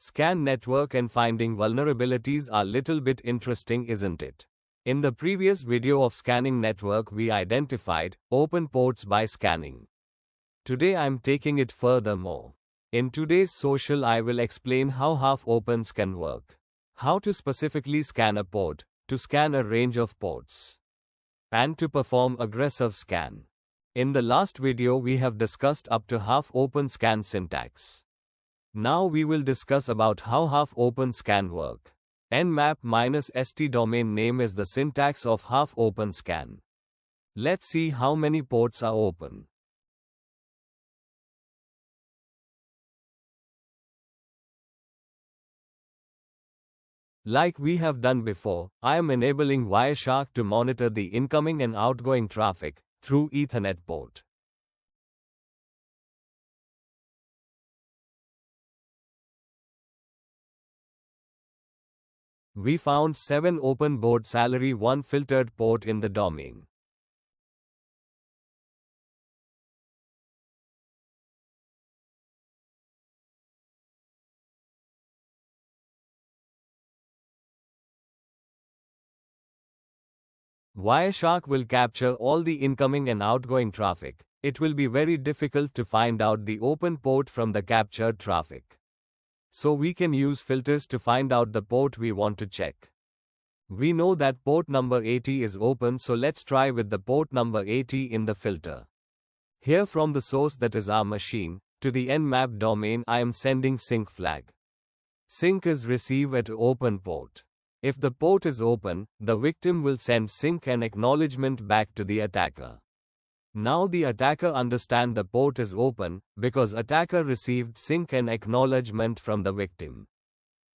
Scan network and finding vulnerabilities are little bit interesting, isn't it? In the previous video of scanning network we identified open ports by scanning. Today I'm taking it furthermore. In today's social I will explain how half opens can work. How to specifically scan a port, to scan a range of ports, and to perform aggressive scan. In the last video we have discussed up to half open scan syntax. Now we will discuss about how half open scan work. Nmap-st domain name is the syntax of half open scan. Let's see how many ports are open. Like we have done before, I am enabling Wireshark to monitor the incoming and outgoing traffic through Ethernet port. We found 7 open board salary 1 filtered port in the domain. Wireshark will capture all the incoming and outgoing traffic. It will be very difficult to find out the open port from the captured traffic. So we can use filters to find out the port we want to check. We know that port number 80 is open, so let's try with the port number 80 in the filter. Here from the source, that is our machine, to the Nmap domain I am sending sync flag. Sync is receive at open port. If the port is open, the victim will send sync and acknowledgement back to the attacker. Now the attacker understand the port is open, because attacker received sync and acknowledgement from the victim.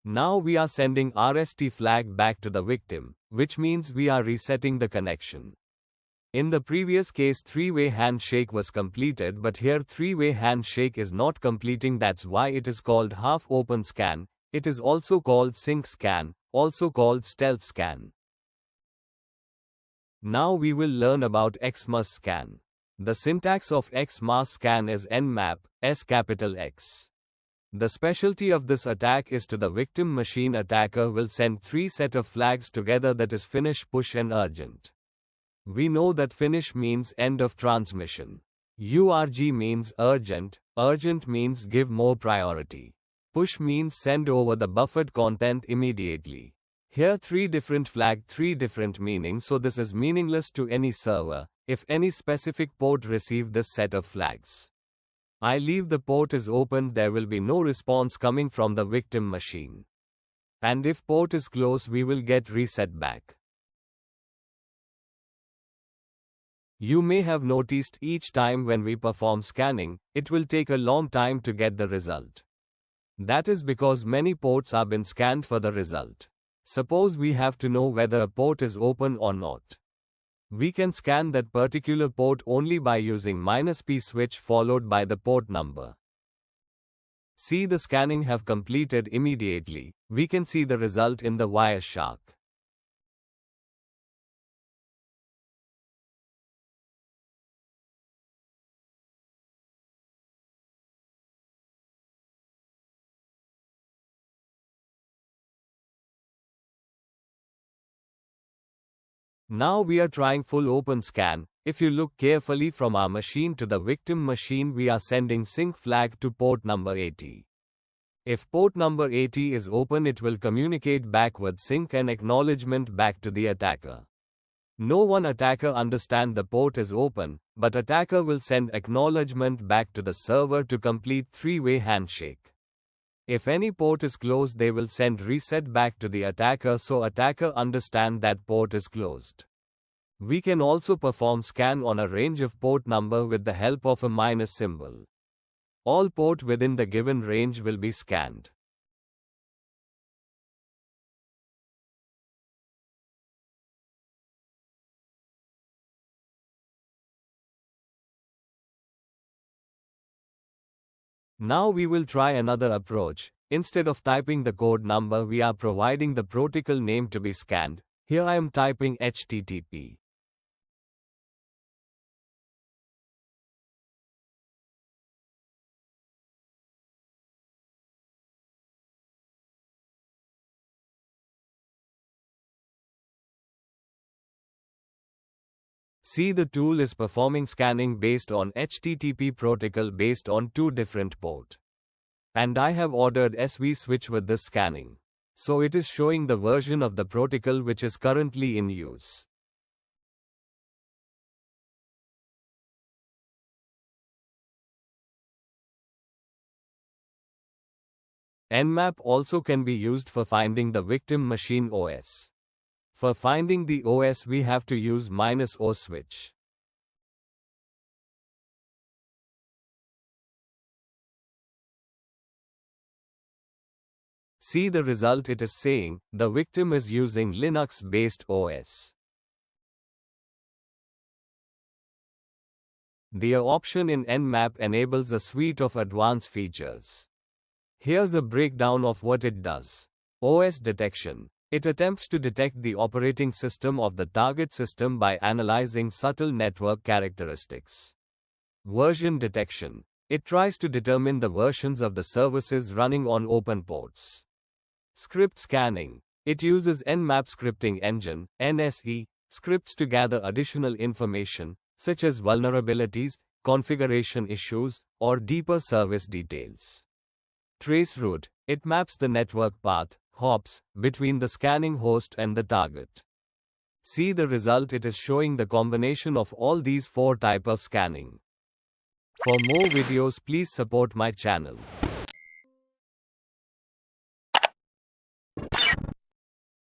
Now we are sending RST flag back to the victim, which means we are resetting the connection. In the previous case 3-way handshake was completed, but here 3-way handshake is not completing, that's why it is called half open scan. It is also called sync scan, also called stealth scan. Now we will learn about Xmas scan. The syntax of Xmas scan is Nmap, S capital X. The specialty of this attack is to the victim machine. Attacker will send 3 set of flags together, that is finish, push and urgent. We know that finish means end of transmission. URG means urgent, urgent means give more priority. Push means send over the buffered content immediately. Here 3 different flag, 3 different meanings, so this is meaningless to any server if any specific port receive this set of flags. I leave the port is open, there will be no response coming from the victim machine. And if port is closed, we will get reset back. You may have noticed each time when we perform scanning, it will take a long time to get the result. That is because many ports have been scanned for the result. Suppose we have to know whether a port is open or not. We can scan that particular port only by using -p switch followed by the port number. See, the scanning have completed immediately. We can see the result in the Wireshark. Now we are trying full open scan. If you look carefully from our machine to the victim machine, we are sending sync flag to port number 80. If port number 80 is open, it will communicate back with sync and acknowledgement back to the attacker. No one attacker understand the port is open, but attacker will send acknowledgement back to the server to complete 3-way handshake. If any port is closed, they will send reset back to the attacker, so attacker understand that port is closed. We can also perform scan on a range of port number with the help of a minus symbol. All port within the given range will be scanned. Now we will try another approach. Instead of typing the code number, we are providing the protocol name to be scanned. Here I am typing HTTP. See, the tool is performing scanning based on HTTP protocol based on 2 different port. And I have ordered SV switch with this scanning. So it is showing the version of the protocol which is currently in use. Nmap also can be used for finding the victim machine OS. For finding the OS we have to use -O switch. See the result, it is saying, the victim is using Linux-based OS. The option in Nmap enables a suite of advanced features. Here's a breakdown of what it does. OS detection. It attempts to detect the operating system of the target system by analyzing subtle network characteristics. Version detection. It tries to determine the versions of the services running on open ports. Script scanning. It uses Nmap scripting engine, NSE, scripts to gather additional information, such as vulnerabilities, configuration issues, or deeper service details. Trace route. It maps the network path, hops, between the scanning host and the target. See the result, it is showing the combination of all these 4 types of scanning. For more videos, please support my channel.